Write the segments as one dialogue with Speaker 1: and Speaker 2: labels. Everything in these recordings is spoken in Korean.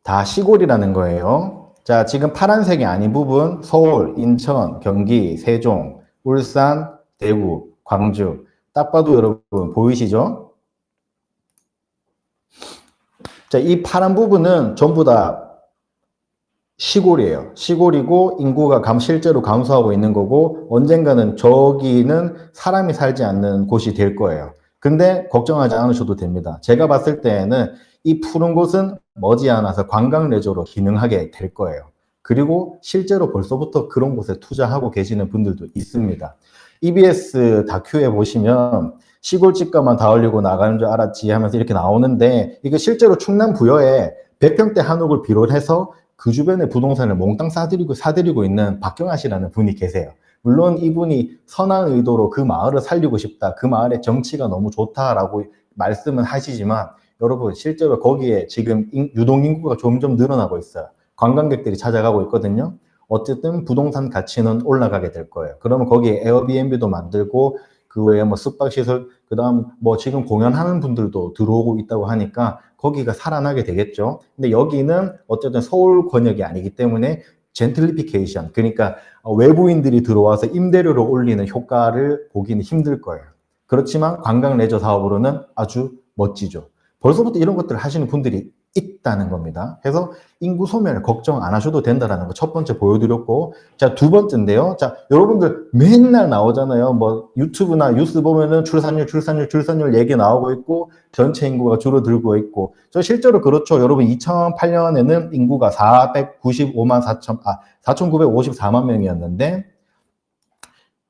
Speaker 1: 다 시골이라는 거예요. 자, 지금 파란색이 아닌 부분, 서울, 인천, 경기, 세종, 울산, 대구, 광주. 딱 봐도 여러분 보이시죠? 자, 이 파란 부분은 전부 다 시골이에요. 시골이고 인구가 실제로 감소하고 있는 거고 언젠가는 저기는 사람이 살지 않는 곳이 될 거예요. 근데 걱정하지 않으셔도 됩니다. 제가 봤을 때에는 이 푸른 곳은 머지않아서 관광 레저로 기능하게 될 거예요. 그리고 실제로 벌써부터 그런 곳에 투자하고 계시는 분들도 있습니다. EBS 다큐에 보시면 시골 집값만 다 올리고 나가는 줄 알았지 하면서 이렇게 나오는데 이게 실제로 충남 부여에 100평대 한옥을 비롯해서 그 주변에 부동산을 몽땅 사들이고 있는 박경아 씨라는 분이 계세요. 물론 이분이 선한 의도로 그 마을을 살리고 싶다, 그 마을의 정치가 너무 좋다라고 말씀은 하시지만 여러분 실제로 거기에 지금 유동인구가 점점 늘어나고 있어요. 관광객들이 찾아가고 있거든요. 어쨌든 부동산 가치는 올라가게 될 거예요. 그러면 거기에 에어비앤비도 만들고 그 외에 뭐 숙박시설, 그 다음 뭐 지금 공연하는 분들도 들어오고 있다고 하니까 거기가 살아나게 되겠죠. 근데 여기는 어쨌든 서울 권역이 아니기 때문에 젠틀리피케이션, 그러니까 외부인들이 들어와서 임대료를 올리는 효과를 보기는 힘들 거예요. 그렇지만 관광 레저 사업으로는 아주 멋지죠. 벌써부터 이런 것들을 하시는 분들이 있다는 겁니다. 그래서 인구 소멸 걱정 안 하셔도 된다는 거 첫 번째 보여드렸고, 자, 두 번째인데요. 자, 여러분들 맨날 나오잖아요. 뭐 유튜브나 뉴스 보면은 출산율 얘기 나오고 있고 전체 인구가 줄어들고 있고, 저 실제로 그렇죠. 여러분 2008년에는 인구가 4,954만 명이었는데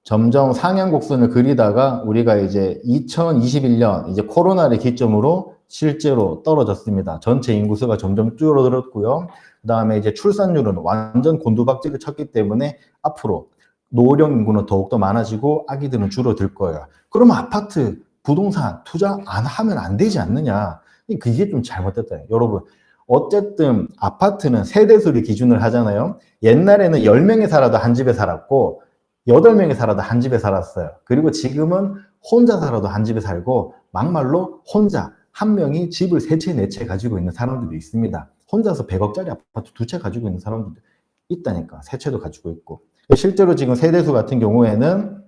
Speaker 1: 점점 상향 곡선을 그리다가 우리가 이제 2021년 이제 코로나를 기점으로 실제로 떨어졌습니다. 전체 인구수가 점점 줄어들었고요. 그 다음에 이제 출산율은 완전 곤두박질을 쳤기 때문에 앞으로 노령 인구는 더욱더 많아지고 아기들은 줄어들 거예요. 그러면 아파트, 부동산 투자 안 하면 안 되지 않느냐. 그게 좀 잘못됐다. 여러분, 어쨌든 아파트는 세대수를 기준을 하잖아요. 옛날에는 10명이 살아도 한 집에 살았고 8명이 살아도 한 집에 살았어요. 그리고 지금은 혼자 살아도 한 집에 살고 막말로 혼자 한 명이 집을 3채, 4채 가지고 있는 사람들도 있습니다. 혼자서 100억짜리 아파트 2채 가지고 있는 사람들도 있다니까. 3채도 가지고 있고. 실제로 지금 세대수 같은 경우에는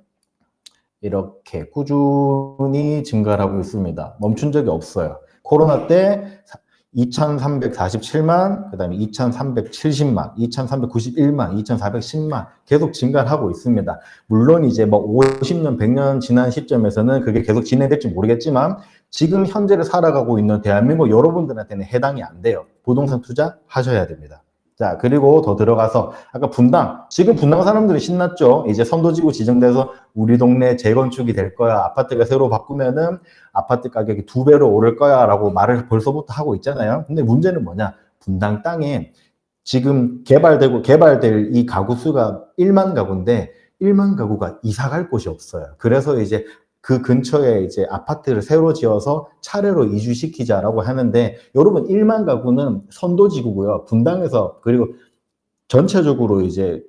Speaker 1: 이렇게 꾸준히 증가를 하고 있습니다. 멈춘 적이 없어요. 코로나 때 2,347만, 그 다음에 2,370만, 2,391만, 2,410만 계속 증가를 하고 있습니다. 물론 이제 뭐 50년, 100년 지난 시점에서는 그게 계속 진행될지 모르겠지만 지금 현재를 살아가고 있는 대한민국 여러분들한테는 해당이 안 돼요. 부동산 투자 하셔야 됩니다. 자, 그리고 더 들어가서 아까 분당, 지금 분당 사람들이 신났죠. 이제 선도지구 지정돼서 우리 동네 재건축이 될 거야. 아파트가 새로 바꾸면은 아파트 가격이 2배로 오를 거야 라고 말을 벌써부터 하고 있잖아요. 근데 문제는 뭐냐? 분당 땅에 지금 개발될 이 가구 수가 1만 가구인데 1만 가구가 이사 갈 곳이 없어요. 그래서 이제 그 근처에 이제 아파트를 새로 지어서 차례로 이주시키자라고 하는데 여러분 1만 가구는 선도지구고요. 분당에서 그리고 전체적으로 이제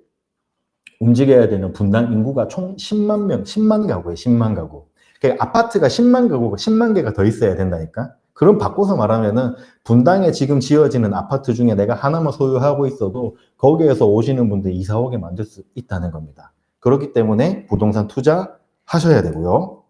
Speaker 1: 움직여야 되는 분당 인구가 총 10만 명, 10만 가구예요. 10만 가구. 그러니까 아파트가 10만 가구고 10만 개가 더 있어야 된다니까. 그럼 바꿔서 말하면은 분당에 지금 지어지는 아파트 중에 내가 하나만 소유하고 있어도 거기에서 오시는 분들 이사 오게 만들 수 있다는 겁니다. 그렇기 때문에 부동산 투자 하셔야 되고요.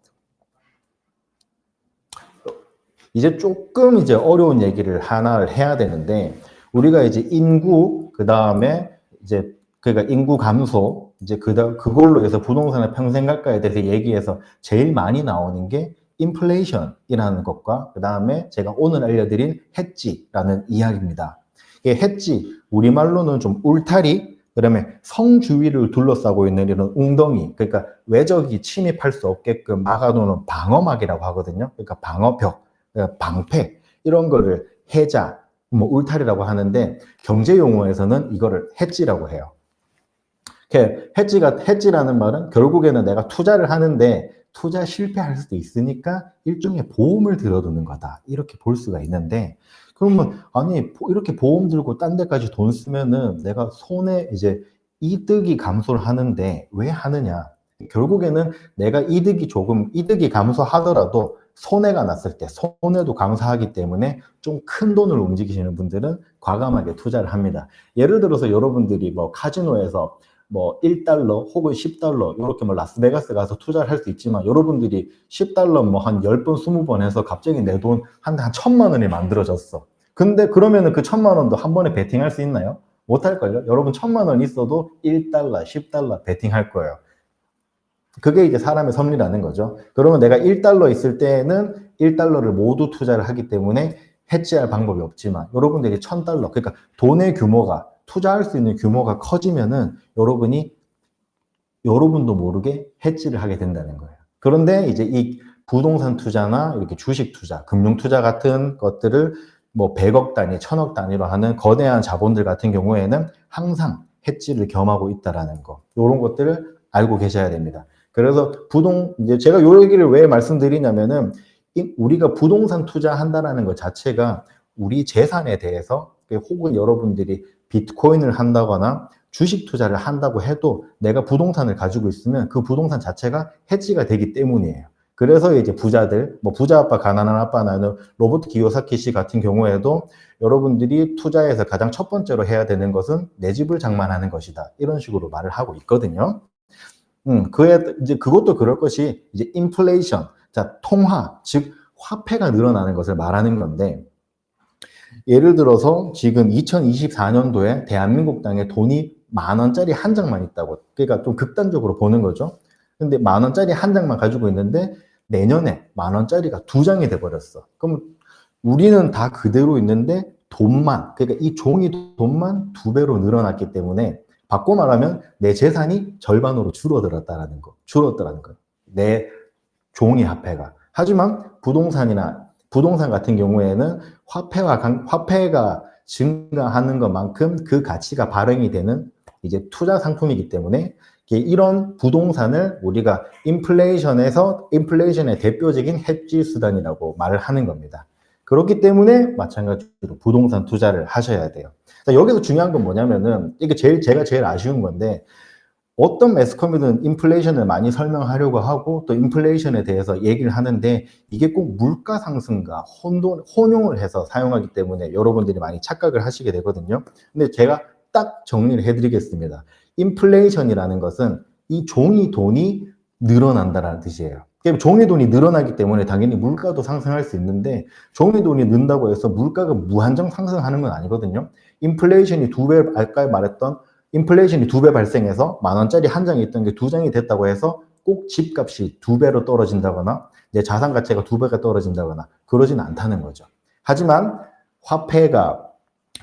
Speaker 1: 이제 조금 이제 어려운 얘기를 하나를 해야 되는데 우리가 이제 인구 그 다음에 이제 그러니까 인구 감소 이제 그걸로 해서 부동산의 평생가가에 대해서 얘기해서 제일 많이 나오는 게 인플레이션이라는 것과 그 다음에 제가 오늘 알려드린 해지라는 이야기입니다. 이게 해지 우리말로는 좀 울타리 그다음에 성 주위를 둘러싸고 있는 이런 웅덩이 그러니까 외적이 침입할 수 없게끔 막아놓는 방어막이라고 하거든요. 그러니까 방어벽 방패 이런 거를 해자, 뭐 울타리라고 하는데 경제 용어에서는 이거를 해지라고 해요. 해지라는 말은 결국에는 내가 투자를 하는데 투자 실패할 수도 있으니까 일종의 보험을 들어두는 거다 이렇게 볼 수가 있는데 그러면 아니 이렇게 보험 들고 딴 데까지 돈 쓰면은 내가 손에 이제 이득이 감소를 하는데 왜 하느냐? 결국에는 내가 이득이 감소하더라도 손해가 났을 때 손해도 강사하기 때문에 좀 큰 돈을 움직이시는 분들은 과감하게 투자를 합니다. 예를 들어서 여러분들이 뭐 카지노에서 뭐 1달러 혹은 10달러 이렇게 뭐 라스베가스 가서 투자를 할 수 있지만 여러분들이 10달러 뭐 한 10번, 20번 해서 갑자기 내 돈 한 1,000만 원이 만들어졌어. 근데 그러면은 그 1,000만 원도 한 번에 베팅할 수 있나요? 못할걸요? 여러분 1,000만 원 있어도 1달러, 10달러 베팅할 거예요. 그게 이제 사람의 섭리라는 거죠. 그러면 내가 1달러 있을 때는 1달러를 모두 투자를 하기 때문에 해지할 방법이 없지만 여러분들이 1,000달러, 그러니까 돈의 규모가 투자할 수 있는 규모가 커지면은 여러분도 모르게 해지를 하게 된다는 거예요. 그런데 이제 이 부동산 투자나 이렇게 주식 투자, 금융 투자 같은 것들을 뭐 100억 단위, 1,000억 단위로 하는 거대한 자본들 같은 경우에는 항상 해지를 겸하고 있다라는 거. 이런 것들을 알고 계셔야 됩니다. 그래서 이제 제가 요 얘기를 왜 말씀드리냐면은 우리가 부동산 투자한다라는 것 자체가 우리 재산에 대해서 혹은 여러분들이 비트코인을 한다거나 주식 투자를 한다고 해도 내가 부동산을 가지고 있으면 그 부동산 자체가 해지가 되기 때문이에요. 그래서 이제 부자들, 뭐 부자 아빠, 가난한 아빠 나는 로버트 기요사키 씨 같은 경우에도 여러분들이 투자에서 가장 첫 번째로 해야 되는 것은 내 집을 장만하는 것이다. 이런 식으로 말을 하고 있거든요. 이제 그것도 그럴 것이 이제 인플레이션, 자, 통화, 즉 화폐가 늘어나는 것을 말하는 건데 예를 들어서 지금 2024년도에 대한민국 땅에 돈이 10,000원짜리 한 장만 있다고. 그러니까 좀 극단적으로 보는 거죠. 근데 10,000원짜리 한 장만 가지고 있는데 내년에 10,000원짜리가 2장이 돼버렸어. 그럼 우리는 다 그대로 있는데 돈만, 그러니까 이 종이 돈만 2배로 늘어났기 때문에 바꿔 말하면 내 재산이 절반으로 줄어들었다는 거예요. 내 종이 화폐가. 하지만 부동산 같은 경우에는 화폐가 증가하는 것만큼 그 가치가 발행이 되는 이제 투자 상품이기 때문에 이런 부동산을 우리가 인플레이션의 대표적인 해지 수단이라고 말을 하는 겁니다. 그렇기 때문에 마찬가지로 부동산 투자를 하셔야 돼요. 여기서 중요한 건 뭐냐면은 이게 제가 제일 아쉬운 건데 어떤 매스컴이든 인플레이션을 많이 설명하려고 하고 또 인플레이션에 대해서 얘기를 하는데 이게 꼭 물가 상승과 혼용을 해서 사용하기 때문에 여러분들이 많이 착각을 하시게 되거든요. 근데 제가 딱 정리를 해드리겠습니다. 인플레이션이라는 것은 이 종이 돈이 늘어난다라는 뜻이에요. 종이 돈이 늘어나기 때문에 당연히 물가도 상승할 수 있는데 종이 돈이 는다고 해서 물가가 무한정 상승하는 건 아니거든요. 인플레이션이 2배, 아까 말했던 인플레이션이 2배 발생해서 10,000원짜리 한 장이 있던 게 2장이 됐다고 해서 꼭 집값이 2배로 떨어진다거나 내 자산 가치가 2배가 떨어진다거나 그러진 않다는 거죠. 하지만 화폐가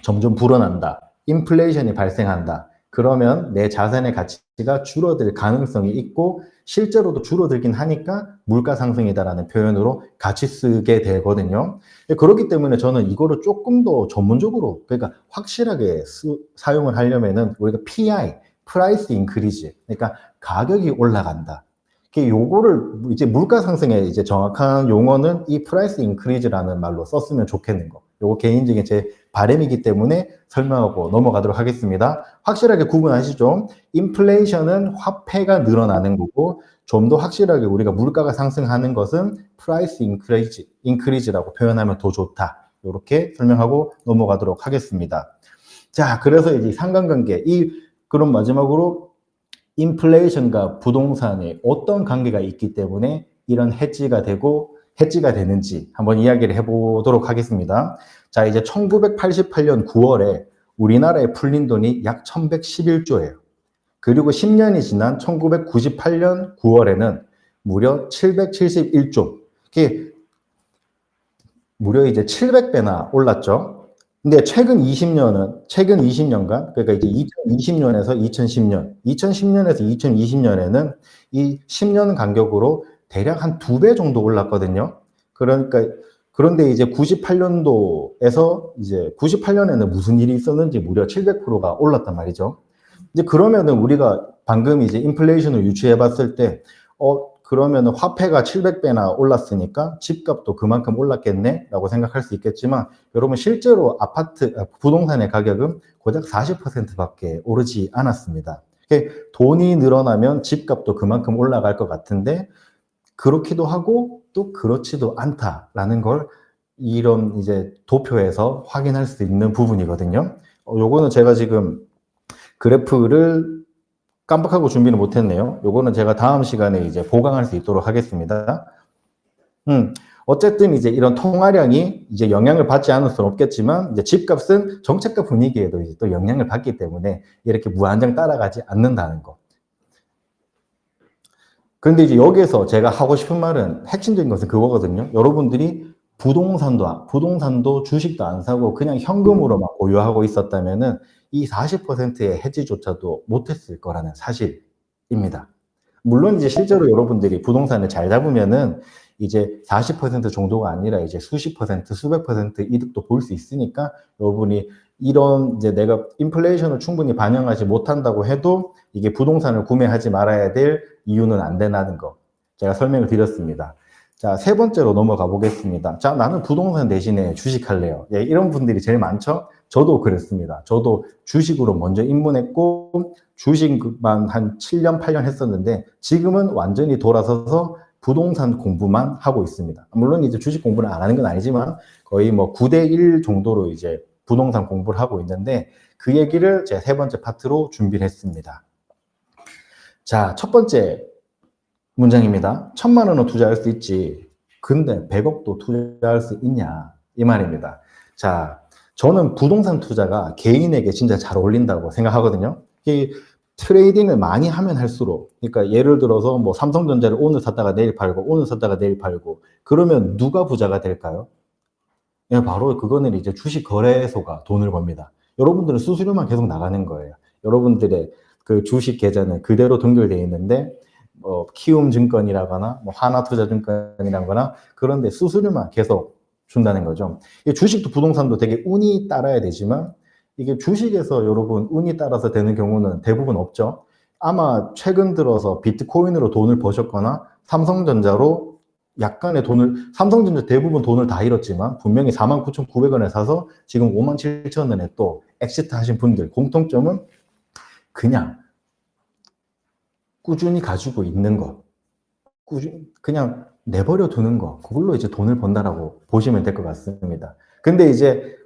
Speaker 1: 점점 불어난다. 인플레이션이 발생한다. 그러면 내 자산의 가치가 줄어들 가능성이 있고 실제로도 줄어들긴 하니까 물가 상승이다라는 표현으로 같이 쓰게 되거든요. 그렇기 때문에 저는 이거를 조금 더 전문적으로 그러니까 확실하게 사용을 하려면은 우리가 PI, Price Increase, 그러니까 가격이 올라간다. 요거를 이제 물가 상승의 이제 정확한 용어는 이 Price Increase라는 말로 썼으면 좋겠는 거. 요거 개인적인 제 바람이기 때문에 설명하고 넘어가도록 하겠습니다. 확실하게 구분하시죠? 인플레이션은 화폐가 늘어나는 거고 좀 더 확실하게 우리가 물가가 상승하는 것은 Price Increase라고 표현하면 더 좋다. 이렇게 설명하고 넘어가도록 하겠습니다. 자, 그래서 이제 상관관계 그럼 마지막으로 인플레이션과 부동산에 어떤 관계가 있기 때문에 이런 해지가 되는지 한번 이야기를 해보도록 하겠습니다. 자, 이제 1988년 9월에 우리나라에 풀린 돈이 약 1111조예요. 그리고 10년이 지난 1998년 9월에는 무려 771조. 이게 무려 이제 700배나 올랐죠. 근데 최근 20년간, 그러니까 이제 2020년에서 2010년에서 2020년에는 이 10년 간격으로 대략 한 2배 정도 올랐거든요. 그런데 이제 98년에는 무슨 일이 있었는지 무려 700%가 올랐단 말이죠. 이제 그러면은 우리가 방금 이제 인플레이션을 유추해 봤을 때, 그러면은 화폐가 700배나 올랐으니까 집값도 그만큼 올랐겠네? 라고 생각할 수 있겠지만, 여러분 실제로 부동산의 가격은 고작 40%밖에 오르지 않았습니다. 돈이 늘어나면 집값도 그만큼 올라갈 것 같은데, 그렇기도 하고 또 그렇지도 않다라는 걸 이런 이제 도표에서 확인할 수 있는 부분이거든요. 요거는 제가 지금 그래프를 깜빡하고 준비를 못했네요. 요거는 제가 다음 시간에 이제 보강할 수 있도록 하겠습니다. 어쨌든 이제 이런 통화량이 이제 영향을 받지 않을 수는 없겠지만, 이제 집값은 정책과 분위기에도 이제 또 영향을 받기 때문에 이렇게 무한정 따라가지 않는다는 거. 그런데 이제 여기에서 제가 하고 싶은 말은, 핵심적인 것은 그거거든요. 여러분들이 부동산도 주식도 안 사고 그냥 현금으로만 보유하고 있었다면은 이 40%의 해지조차도 못했을 거라는 사실입니다. 물론 이제 실제로 여러분들이 부동산을 잘 잡으면은 이제 40% 정도가 아니라 이제 수십 퍼센트, 수백 퍼센트 이득도 볼 수 있으니까, 여러분이 이런 이제 내가 인플레이션을 충분히 반영하지 못한다고 해도 이게 부동산을 구매하지 말아야 될 이유는 안 된다는 거 제가 설명을 드렸습니다. 자, 세 번째로 넘어가 보겠습니다. 자, 나는 부동산 대신에 주식할래요. 예, 이런 분들이 제일 많죠? 저도 그랬습니다. 저도 주식으로 먼저 입문했고 주식만 한 7년, 8년 했었는데 지금은 완전히 돌아서서 부동산 공부만 하고 있습니다. 물론 이제 주식 공부를 안 하는 건 아니지만 거의 뭐 9대1 정도로 이제 부동산 공부를 하고 있는데, 그 얘기를 제 세 번째 파트로 준비를 했습니다. 자, 첫 번째 문장입니다. 1,000만 원은 투자할 수 있지. 근데 100억도 투자할 수 있냐? 이 말입니다. 자, 저는 부동산 투자가 개인에게 진짜 잘 어울린다고 생각하거든요. 이 트레이딩을 많이 하면 할수록, 그러니까 예를 들어서 뭐 삼성전자를 오늘 샀다가 내일 팔고, 오늘 샀다가 내일 팔고, 그러면 누가 부자가 될까요? 예, 바로 그거는 이제 주식 거래소가 돈을 법니다. 여러분들은 수수료만 계속 나가는 거예요. 여러분들의 그 주식 계좌는 그대로 동결되어 있는데, 키움증권이라거나 뭐 하나투자증권이라거나 그런데 수수료만 계속 준다는 거죠. 주식도 부동산도 되게 운이 따라야 되지만, 이게 주식에서 여러분 운이 따라서 되는 경우는 대부분 없죠. 아마 최근 들어서 비트코인으로 돈을 버셨거나 삼성전자로 약간의 돈을, 삼성전자 대부분 돈을 다 잃었지만 분명히 49,900원에 사서 지금 57,000원에 또 엑시트 하신 분들 공통점은 그냥 꾸준히 가지고 있는 거, 그냥 내버려 두는 거, 그걸로 이제 돈을 번다라고 보시면 될 것 같습니다. 근데 이제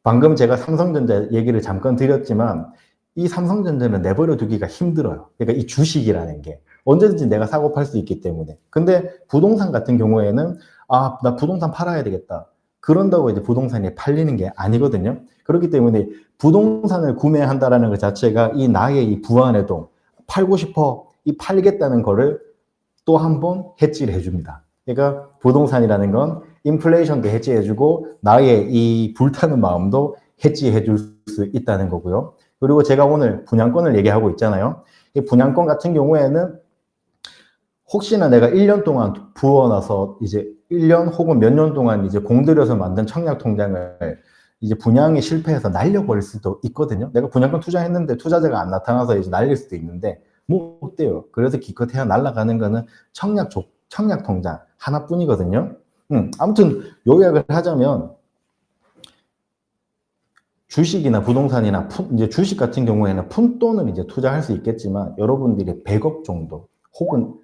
Speaker 1: 방금 제가 삼성전자 얘기를 잠깐 드렸지만 이 삼성전자는 내버려 두기가 힘들어요. 그러니까 이 주식이라는 게 언제든지 내가 사고 팔 수 있기 때문에. 근데 부동산 같은 경우에는 나 부동산 팔아야 되겠다. 그런다고 이제 부동산이 팔리는 게 아니거든요. 그렇기 때문에 부동산을 구매한다라는 것 자체가 이 나의 이 부안에도 팔고 싶어, 이 팔겠다는 거를 또 한 번 해지를 해줍니다. 그러니까 부동산이라는 건 인플레이션도 해지해주고 나의 이 불타는 마음도 해지해줄 수 있다는 거고요. 그리고 제가 오늘 분양권을 얘기하고 있잖아요. 이 분양권 같은 경우에는 혹시나 내가 1년 동안 부어놔서 이제 1년 혹은 몇 년 동안 이제 공들여서 만든 청약 통장을 이제 분양이 실패해서 날려버릴 수도 있거든요. 내가 분양권 투자했는데 투자자가 안 나타나서 이제 날릴 수도 있는데 뭐 어때요? 그래서 기껏해야 날아가는 거는 청약 통장 하나뿐이거든요. 아무튼 요약을 하자면 주식이나 부동산이나 이제 주식 같은 경우에는 푼돈을 이제 투자할 수 있겠지만 여러분들이 100억 정도 혹은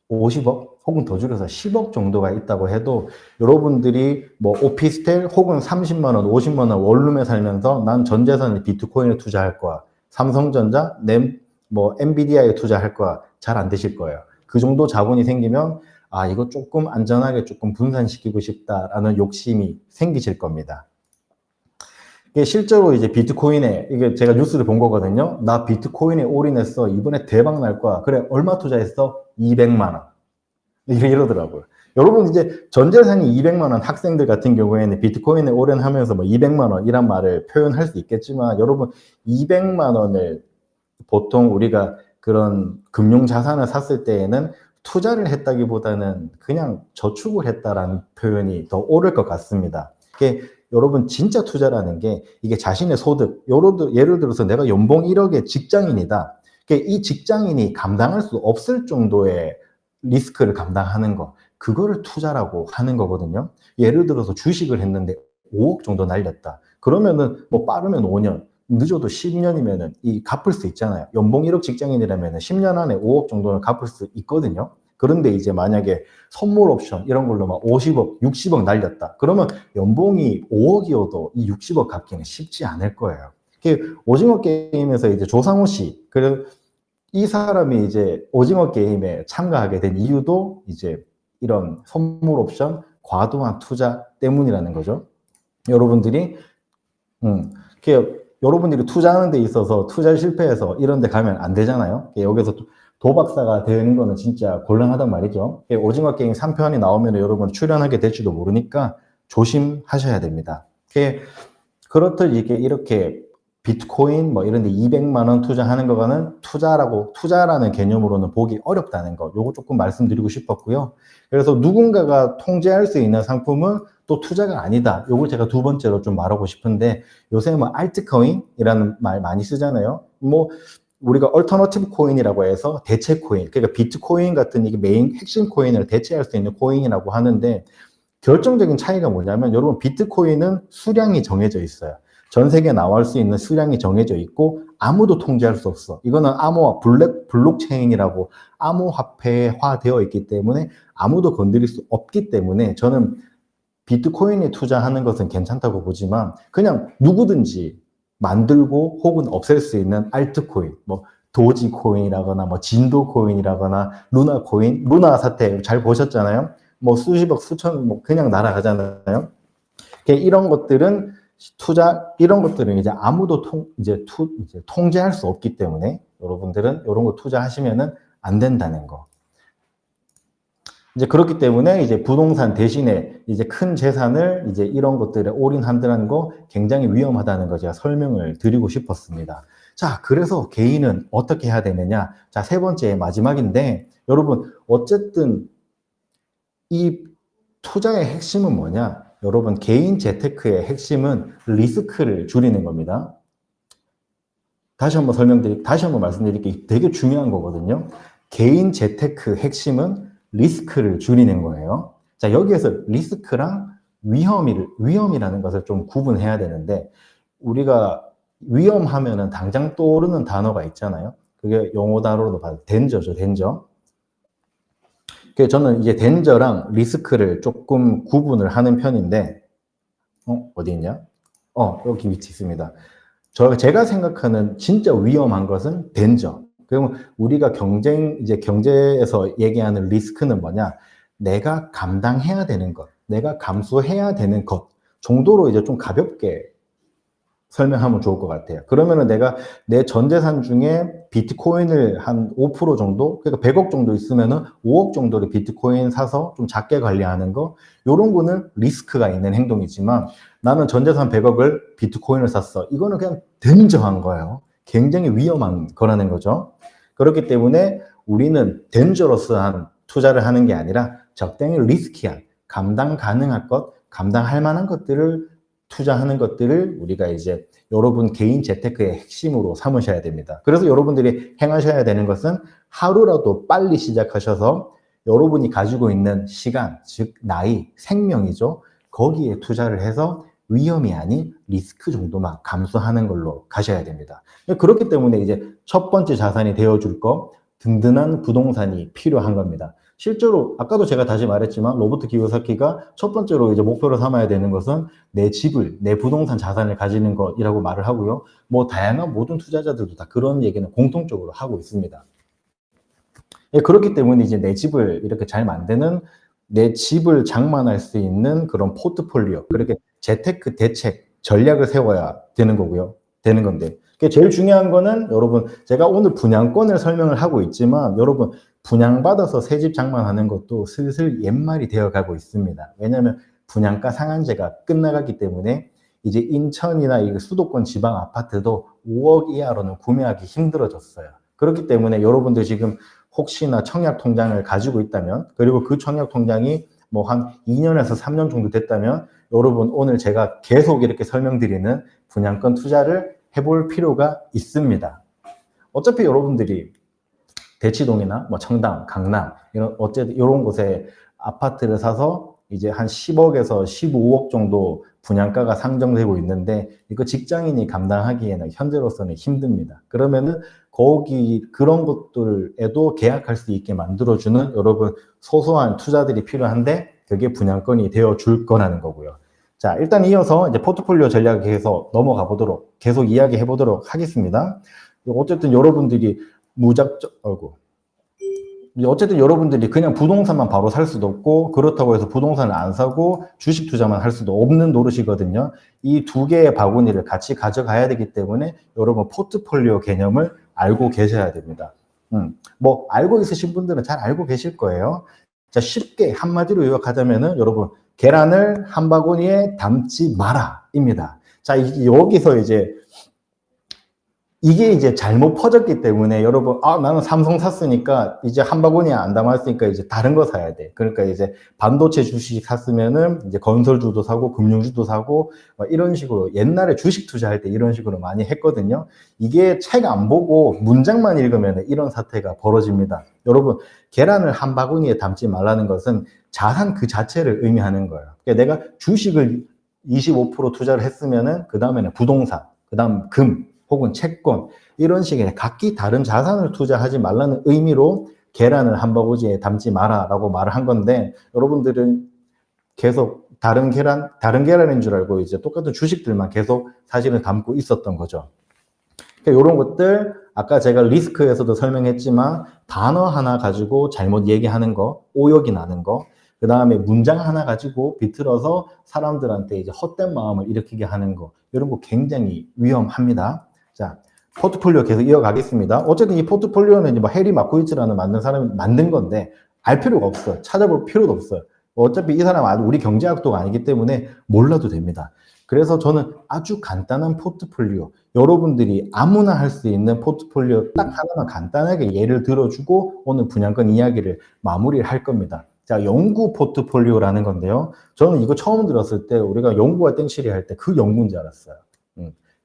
Speaker 1: 50억 혹은 더 줄여서 10억 정도가 있다고 해도 여러분들이 뭐 오피스텔 혹은 30만 원, 50만 원 원룸에 살면서 난 전 재산을 비트코인에 투자할 거야. 삼성전자, 뭐 엔비디아에 투자할 거야. 잘 안 되실 거예요. 그 정도 자본이 생기면 이거 조금 안전하게 조금 분산시키고 싶다라는 욕심이 생기실 겁니다. 이게 실제로 이제 비트코인에, 이게 제가 뉴스를 본 거거든요. 나 비트코인에 올인했어. 이번에 대박 날 거야. 그래, 얼마 투자했어? 200만 원. 이러더라고요. 여러분 이제 전재산이 200만 원 학생들 같은 경우에는 비트코인에 올인하면서 뭐 200만 원 이란 말을 표현할 수 있겠지만, 여러분 200만 원을 보통 우리가 그런 금융 자산을 샀을 때에는 투자를 했다기보다는 그냥 저축을 했다라는 표현이 더 옳을 것 같습니다. 여러분 진짜 투자라는 게 이게 자신의 소득, 예를 들어서 내가 연봉 1억의 직장인이다. 이 직장인이 감당할 수 없을 정도의 리스크를 감당하는 거, 그거를 투자라고 하는 거거든요. 예를 들어서 주식을 했는데 5억 정도 날렸다. 그러면은 뭐 빠르면 5년, 늦어도 10년이면은 이 갚을 수 있잖아요. 연봉 1억 직장인이라면 10년 안에 5억 정도는 갚을 수 있거든요. 그런데 이제 만약에 선물 옵션 이런 걸로 막 50억, 60억 날렸다. 그러면 연봉이 5억이어도 이 60억 갚기는 쉽지 않을 거예요. 오징어 게임에서 이제 조상우 씨, 이 사람이 이제 오징어 게임에 참가하게 된 이유도 이제 이런 선물 옵션, 과도한 투자 때문이라는 거죠. 여러분들이, 여러분들이 투자하는 데 있어서 투자 실패해서 이런 데 가면 안 되잖아요. 여기서 도박사가 되는 거는 진짜 곤란하단 말이죠. 오징어 게임 3편이 나오면 여러분 출연하게 될지도 모르니까 조심하셔야 됩니다. 그렇듯 이렇게 비트코인 뭐 이런 데 200만 원 투자하는 거는 투자라는 개념으로는 보기 어렵다는 거. 요거 조금 말씀드리고 싶었고요. 그래서 누군가가 통제할 수 있는 상품은 또 투자가 아니다. 요걸 제가 두 번째로 좀 말하고 싶은데, 요새 뭐 알트코인이라는 말 많이 쓰잖아요. 뭐 우리가 얼터너티브 코인이라고 해서 대체 코인, 그러니까 비트코인 같은 이게 메인 핵심 코인을 대체할 수 있는 코인이라고 하는데, 결정적인 차이가 뭐냐면 여러분 비트코인은 수량이 정해져 있어요. 전 세계에 나올 수 있는 수량이 정해져 있고 아무도 통제할 수 없어. 이거는 블록체인이라고 암호화폐화 되어 있기 때문에 아무도 건드릴 수 없기 때문에 저는 비트코인에 투자하는 것은 괜찮다고 보지만 그냥 누구든지 만들고 혹은 없앨 수 있는 알트코인, 뭐 도지코인이라거나 뭐 진도코인이라거나 루나코인, 루나 사태 잘 보셨잖아요. 뭐 수십억, 수천, 뭐 그냥 날아가잖아요. 이런 것들은 이제 아무도 통제할 수 없기 때문에 여러분들은 이런 거 투자하시면은 안 된다는 거. 이제 그렇기 때문에 이제 부동산 대신에 이제 큰 재산을 이제 이런 것들에 올인한다는 거 굉장히 위험하다는 거 제가 설명을 드리고 싶었습니다. 자, 그래서 개인은 어떻게 해야 되느냐? 자, 세 번째 마지막인데 여러분 어쨌든 이 투자의 핵심은 뭐냐? 여러분 개인 재테크의 핵심은 리스크를 줄이는 겁니다. 다시 한번 말씀드릴게요. 되게 중요한 거거든요. 개인 재테크 핵심은 리스크를 줄이는 거예요. 자, 여기에서 리스크랑 위험이라는 것을 좀 구분해야 되는데, 우리가 위험하면은 당장 떠오르는 단어가 있잖아요. 그게 영어 단어로도 봐도 덴저죠, 덴저. 그래서 저는 이제 덴저랑 리스크를 조금 구분을 하는 편인데, 어디 있냐? 여기 밑에 있습니다. 제가 생각하는 진짜 위험한 것은 덴저. 그러면 우리가 경제에서 얘기하는 리스크는 뭐냐? 내가 감당해야 되는 것, 내가 감수해야 되는 것 정도로 이제 좀 가볍게 설명하면 좋을 것 같아요. 그러면은 내가 내 전 재산 중에 비트코인을 한 5% 정도, 그러니까 100억 정도 있으면은 5억 정도를 비트코인 사서 좀 작게 관리하는 거, 요런 거는 리스크가 있는 행동이지만 나는 전 재산 100억을 비트코인을 샀어. 이거는 그냥 덴저한 거예요. 굉장히 위험한 거라는 거죠. 그렇기 때문에 우리는 덴저러스한 투자를 하는 게 아니라 적당히 리스키한, 감당 가능한 것, 감당할 만한 것들을 투자하는 것들을 우리가 이제 여러분 개인 재테크의 핵심으로 삼으셔야 됩니다. 그래서 여러분들이 행하셔야 되는 것은 하루라도 빨리 시작하셔서 여러분이 가지고 있는 시간, 즉 나이, 생명이죠. 거기에 투자를 해서 위험이 아닌 리스크 정도만 감수하는 걸로 가셔야 됩니다. 그렇기 때문에 이제 첫 번째 자산이 되어줄 거, 든든한 부동산이 필요한 겁니다. 실제로 아까도 제가 다시 말했지만 로버트 키요사키가 첫 번째로 이제 목표로 삼아야 되는 것은 내 부동산 자산을 가지는 것이라고 말을 하고요. 뭐 다양한 모든 투자자들도 다 그런 얘기는 공통적으로 하고 있습니다. 그렇기 때문에 이제 내 집을 이렇게 잘 만드는, 내 집을 장만할 수 있는 그런 포트폴리오, 그렇게 재테크 대책 전략을 세워야 되는 건데, 제일 중요한 거는 여러분, 제가 오늘 분양권을 설명을 하고 있지만 여러분 분양받아서 새 집 장만하는 것도 슬슬 옛말이 되어가고 있습니다. 왜냐하면 분양가 상한제가 끝나갔기 때문에 이제 인천이나 이 수도권 지방 아파트도 5억 이하로는 구매하기 힘들어졌어요. 그렇기 때문에 여러분들 지금 혹시나 청약 통장을 가지고 있다면, 그리고 그 청약 통장이 뭐 한 2년에서 3년 정도 됐다면 여러분 오늘 제가 계속 이렇게 설명드리는 분양권 투자를 해볼 필요가 있습니다. 어차피 여러분들이 대치동이나 뭐 청담, 강남 이런 곳에 아파트를 사서 이제 한 10억에서 15억 정도 분양가가 상정되고 있는데 이거 직장인이 감당하기에는 현재로서는 힘듭니다. 그러면은 거기 그런 것들에도 계약할 수 있게 만들어주는 여러분 소소한 투자들이 필요한데 그게 분양권이 되어 줄 거라는 거고요. 자, 일단 이어서 이제 포트폴리오 전략에서 넘어가 보도록 계속 이야기해 보도록 하겠습니다. 어쨌든 여러분들이 어쨌든 여러분들이 그냥 부동산만 바로 살 수도 없고 그렇다고 해서 부동산을 안 사고 주식 투자만 할 수도 없는 노릇이거든요. 이 두 개의 바구니를 같이 가져가야 되기 때문에 여러분 포트폴리오 개념을 알고 계셔야 됩니다. 뭐 알고 있으신 분들은 잘 알고 계실 거예요. 자, 쉽게 한마디로 요약하자면은 여러분 계란을 한 바구니에 담지 마라입니다. 자, 여기서 이게 이제 잘못 퍼졌기 때문에 여러분, 나는 삼성 샀으니까 이제 한 바구니에 안 담았으니까 이제 다른 거 사야 돼. 그러니까 이제 반도체 주식 샀으면은 이제 건설주도 사고 금융주도 사고 이런 식으로 옛날에 주식 투자할 때 이런 식으로 많이 했거든요. 이게 책 안 보고 문장만 읽으면 이런 사태가 벌어집니다. 여러분, 계란을 한 바구니에 담지 말라는 것은 자산 그 자체를 의미하는 거예요. 그러니까 내가 주식을 25% 투자를 했으면은 그 다음에는 부동산, 그 다음 금, 혹은 채권 이런 식의 각기 다른 자산을 투자하지 말라는 의미로 계란을 한 바구니에 담지 마라라고 말을 한 건데 여러분들은 계속 다른 계란인 줄 알고 이제 똑같은 주식들만 계속 사실은 담고 있었던 거죠. 그러니까 이런 것들 아까 제가 리스크에서도 설명했지만 단어 하나 가지고 잘못 얘기하는 거, 오역이 나는 거, 그 다음에 문장 하나 가지고 비틀어서 사람들한테 이제 헛된 마음을 일으키게 하는 거 이런 거 굉장히 위험합니다. 자, 포트폴리오 계속 이어가겠습니다. 어쨌든 이 포트폴리오는 이제 뭐 해리 마코이츠라는 만든 사람이 만든 건데 알 필요가 없어요. 찾아볼 필요도 없어요. 어차피 이 사람은 우리 경제학도가 아니기 때문에 몰라도 됩니다. 그래서 저는 아주 간단한 포트폴리오, 여러분들이 아무나 할 수 있는 포트폴리오 딱 하나만 간단하게 예를 들어주고 오늘 분양권 이야기를 마무리를 할 겁니다. 자, 연구 포트폴리오라는 건데요. 저는 이거 처음 들었을 때 우리가 연구와 땡칠이 할 때 그 연구인 줄 알았어요.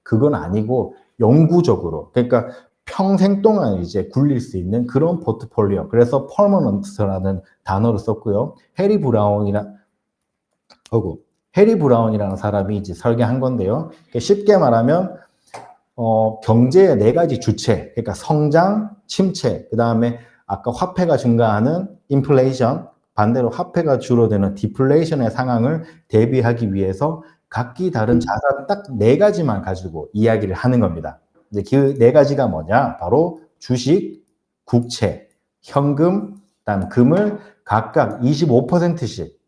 Speaker 1: 그건 아니고 영구적으로, 그러니까 평생 동안 이제 굴릴 수 있는 그런 포트폴리오. 그래서 퍼머넌트라는 단어를 썼고요. 해리 브라운이라는 사람이 이제 설계한 건데요. 쉽게 말하면 경제의 네 가지 주체, 그러니까 성장, 침체, 그 다음에 아까 화폐가 증가하는 인플레이션, 반대로 화폐가 줄어드는 디플레이션의 상황을 대비하기 위해서 각기 다른 자산 딱 네 가지만 가지고 이야기를 하는 겁니다. 이제 그 네 가지가 뭐냐? 바로 주식, 국채, 현금, 그다음 금을 각각 25%씩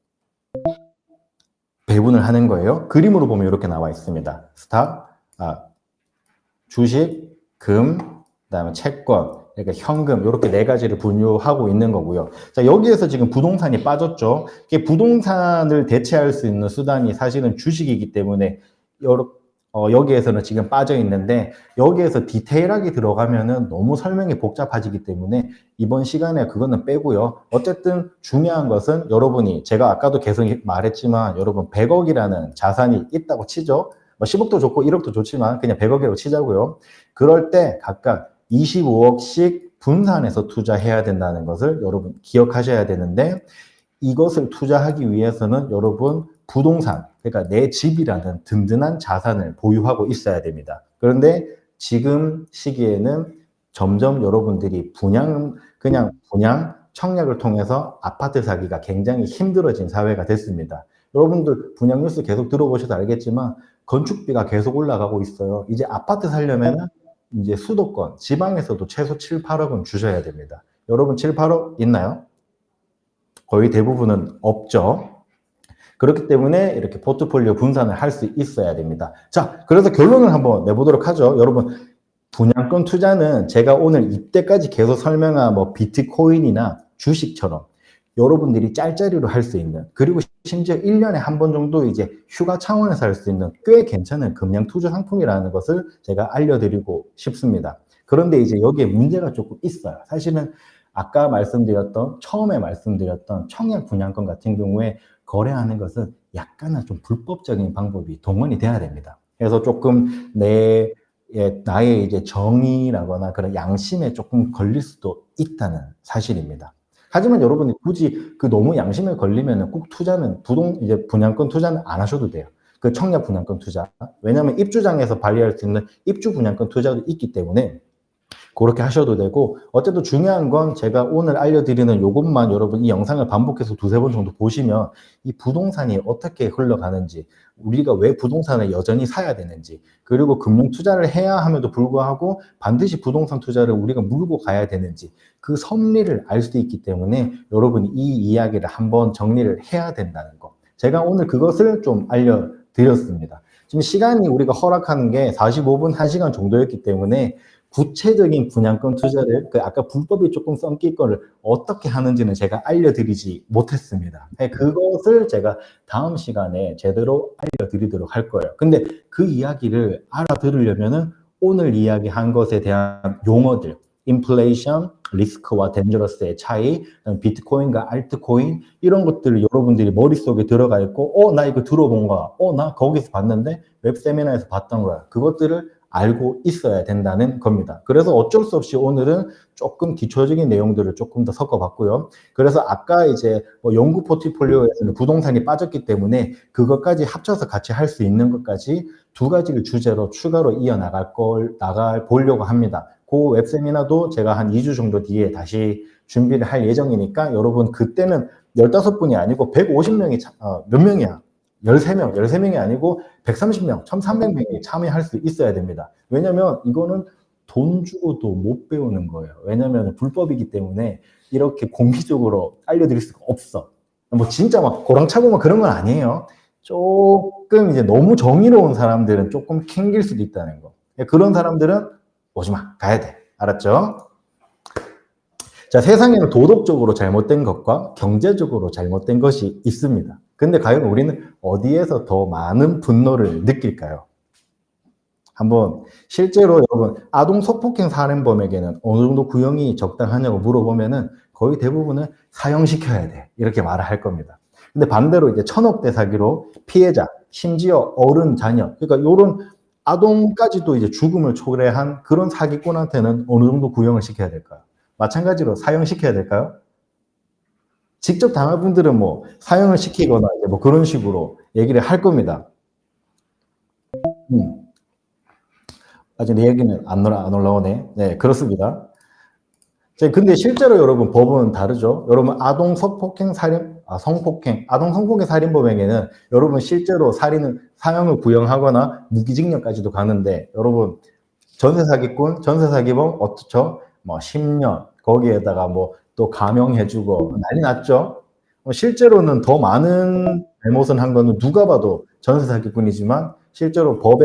Speaker 1: 배분을 하는 거예요. 그림으로 보면 이렇게 나와 있습니다. 주식, 금, 그다음에 채권, 그러니까 현금 이렇게 네 가지를 분류하고 있는 거고요. 자, 여기에서 지금 부동산이 빠졌죠. 이게 부동산을 대체할 수 있는 수단이 사실은 주식이기 때문에 여기에서는 지금 빠져 있는데 여기에서 디테일하게 들어가면은 너무 설명이 복잡해지기 때문에 이번 시간에 그거는 빼고요. 어쨌든 중요한 것은 여러분이 제가 아까도 계속 말했지만 여러분 100억이라는 자산이 있다고 치죠. 뭐 10억도 좋고 1억도 좋지만 그냥 100억이라고 치자고요. 그럴 때 각각 25억씩 분산해서 투자해야 된다는 것을 여러분 기억하셔야 되는데 이것을 투자하기 위해서는 여러분 부동산, 그러니까 내 집이라는 든든한 자산을 보유하고 있어야 됩니다. 그런데 지금 시기에는 점점 여러분들이 그냥 분양, 청약을 통해서 아파트 사기가 굉장히 힘들어진 사회가 됐습니다. 여러분들 분양 뉴스 계속 들어보셔도 알겠지만 건축비가 계속 올라가고 있어요. 이제 아파트 살려면 이제 수도권, 지방에서도 최소 7, 8억은 주셔야 됩니다. 여러분 7, 8억 있나요? 거의 대부분은 없죠. 그렇기 때문에 이렇게 포트폴리오 분산을 할 수 있어야 됩니다. 자, 그래서 결론을 한번 내보도록 하죠. 여러분, 분양권 투자는 제가 오늘 이때까지 계속 설명한 뭐 비트코인이나 주식처럼 여러분들이 짤짤이로 할 수 있는, 그리고 심지어 1년에 한 번 정도 이제 휴가 차원에서 할 수 있는 꽤 괜찮은 금융 투자 상품이라는 것을 제가 알려드리고 싶습니다. 그런데 이제 여기에 문제가 조금 있어요. 사실은 아까 처음에 말씀드렸던 청약 분양권 같은 경우에 거래하는 것은 약간은 좀 불법적인 방법이 동원이 돼야 됩니다. 그래서 조금 나의 이제 정의라거나 그런 양심에 조금 걸릴 수도 있다는 사실입니다. 하지만 여러분이 굳이 너무 양심에 걸리면 꼭 이제 분양권 투자는 안 하셔도 돼요. 그 청약 분양권 투자. 왜냐하면 입주장에서 발휘할 수 있는 입주 분양권 투자도 있기 때문에 그렇게 하셔도 되고, 어쨌든 중요한 건 제가 오늘 알려드리는 요것만 여러분 이 영상을 반복해서 두세 번 정도 보시면 이 부동산이 어떻게 흘러가는지, 우리가 왜 부동산을 여전히 사야 되는지, 그리고 금융 투자를 해야 함에도 불구하고 반드시 부동산 투자를 우리가 물고 가야 되는지 그 섭리를 알 수 있기 때문에 여러분이 이 이야기를 한번 정리를 해야 된다는 거. 제가 오늘 그것을 좀 알려드렸습니다. 지금 시간이 우리가 허락하는 게 45분, 1시간 정도였기 때문에 구체적인 분양권 투자를 아까 불법이 조금 섞일 거를 어떻게 하는지는 제가 알려드리지 못했습니다. 그것을 제가 다음 시간에 제대로 알려드리도록 할 거예요. 근데 그 이야기를 알아들으려면은 오늘 이야기한 것에 대한 용어들, 인플레이션, 리스크와 덴저러스의 차이, 비트코인과 알트코인 이런 것들을 여러분들이 머릿속에 들어가 있고 나 이거 들어본 거야. 나 거기서 봤는데 웹 세미나에서 봤던 거야. 그것들을 알고 있어야 된다는 겁니다. 그래서 어쩔 수 없이 오늘은 조금 기초적인 내용들을 조금 더 섞어봤고요. 그래서 아까 이제 연구 포트폴리오에서는 부동산이 빠졌기 때문에 그것까지 합쳐서 같이 할 수 있는 것까지 두 가지를 주제로 추가로 보려고 합니다. 그 웹세미나도 제가 한 2주 정도 뒤에 다시 준비를 할 예정이니까 여러분 그때는 15분이 아니고 150명이 몇 명이야? 13명이 아니고 130명, 1300명이 참여할 수 있어야 됩니다. 왜냐면 이거는 돈 주고도 못 배우는 거예요. 왜냐면 불법이기 때문에 이렇게 공개적으로 알려드릴 수가 없어. 뭐 진짜 막 고랑차고 막 그런 건 아니에요. 조금 이제 너무 정의로운 사람들은 조금 캥길 수도 있다는 거. 그런 사람들은 오지 마. 가야 돼. 알았죠? 자, 세상에는 도덕적으로 잘못된 것과 경제적으로 잘못된 것이 있습니다. 근데 과연 우리는 어디에서 더 많은 분노를 느낄까요? 한번 실제로 여러분 아동 성폭행 살인범에게는 어느 정도 구형이 적당하냐고 물어보면은 거의 대부분은 사형시켜야 돼. 이렇게 말을 할 겁니다. 근데 반대로 이제 1000억대 사기로 피해자, 심지어 어른, 자녀, 그러니까 요런 아동까지도 이제 죽음을 초래한 그런 사기꾼한테는 어느 정도 구형을 시켜야 될까요? 마찬가지로 사형시켜야 될까요? 직접 당할 분들은 뭐 사형을 시키거나 이제 뭐 그런 식으로 얘기를 할 겁니다. 아직 내 얘기는 안 올라오네. 네, 그렇습니다. 근데 실제로 여러분 법은 다르죠. 여러분 아동 성폭행 살인범에게는 여러분 실제로 사형을 구형하거나 무기징역까지도 가는데 여러분 전세 사기범 어떻죠? 뭐 10년 거기에다가 뭐 또 감형해주고 난리 났죠. 실제로는 더 많은 잘못을 한 거는 누가 봐도 전세 사기꾼이지만 실제로 법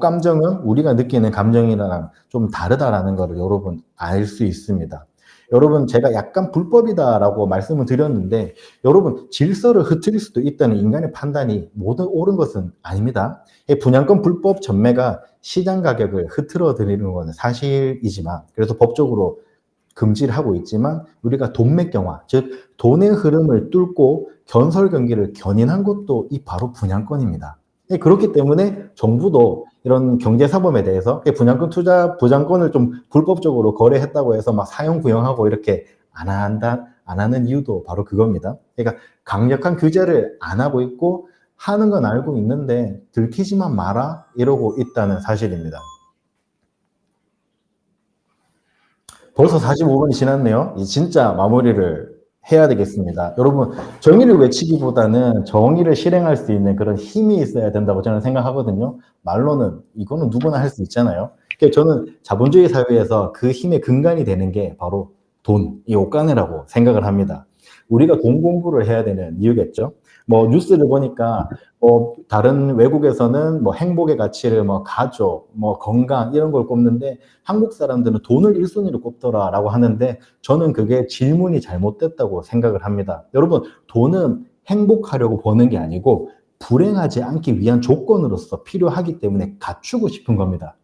Speaker 1: 감정은 우리가 느끼는 감정이랑 좀 다르다라는 것을 여러분 알 수 있습니다. 여러분 제가 약간 불법이다라고 말씀을 드렸는데 여러분 질서를 흐트릴 수도 있다는 인간의 판단이 모두 옳은 것은 아닙니다. 분양권 불법 전매가 시장 가격을 흐트러 드리는 것은 사실이지만 그래서 법적으로 금지를 하고 있지만 우리가 돈맥경화, 즉 돈의 흐름을 뚫고 건설 경기를 견인한 것도 이 바로 분양권입니다. 그렇기 때문에 정부도 이런 경제사범에 대해서 부장권을 좀 불법적으로 거래했다고 해서 막 사형 구형하고 이렇게 안 하는 이유도 바로 그겁니다. 그러니까 강력한 규제를 안 하고 있고 하는 건 알고 있는데 들키지만 마라 이러고 있다는 사실입니다. 벌써 45분이 지났네요. 진짜 마무리를 해야 되겠습니다. 여러분 정의를 외치기보다는 정의를 실행할 수 있는 그런 힘이 있어야 된다고 저는 생각하거든요. 말로는 이거는 누구나 할 수 있잖아요. 저는 자본주의 사회에서 그 힘의 근간이 되는 게 바로 돈, 이 옷가네라고 생각을 합니다. 우리가 돈 공부를 해야 되는 이유겠죠. 뭐 뉴스를 보니까 다른 외국에서는 뭐 행복의 가치를 뭐 가족, 뭐 건강 이런 걸 꼽는데 한국 사람들은 돈을 1순위로 꼽더라라고 하는데 저는 그게 질문이 잘못됐다고 생각을 합니다. 여러분 돈은 행복하려고 버는 게 아니고 불행하지 않기 위한 조건으로서 필요하기 때문에 갖추고 싶은 겁니다.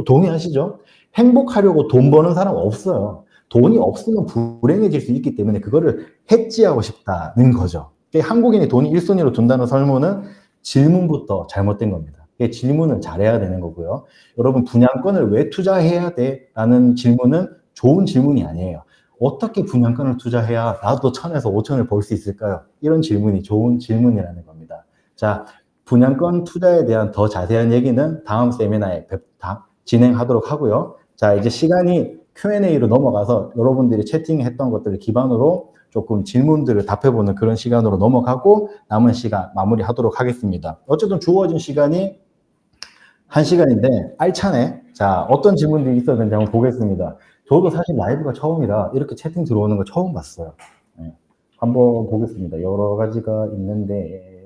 Speaker 1: 동의하시죠? 행복하려고 돈 버는 사람 없어요. 돈이 없으면 불행해질 수 있기 때문에 그거를 해지하고 싶다는 거죠. 한국인이 돈이 1순위로 둔다는 설문은 질문부터 잘못된 겁니다. 질문을 잘해야 되는 거고요. 여러분 분양권을 왜 투자해야 돼? 라는 질문은 좋은 질문이 아니에요. 어떻게 분양권을 투자해야 나도 1000에서 5000을 벌 수 있을까요? 이런 질문이 좋은 질문이라는 겁니다. 자, 분양권 투자에 대한 더 자세한 얘기는 다음 세미나에 진행하도록 하고요. 자, 이제 시간이 Q&A로 넘어가서 여러분들이 채팅했던 것들을 기반으로 조금 질문들을 답해보는 그런 시간으로 넘어가고 남은 시간 마무리하도록 하겠습니다. 어쨌든 주어진 시간이 1시간인데 알차네. 자, 어떤 질문들이 있었는지 한번 보겠습니다. 저도 사실 라이브가 처음이라 이렇게 채팅 들어오는 거 처음 봤어요. 네. 한번 보겠습니다. 여러 가지가 있는데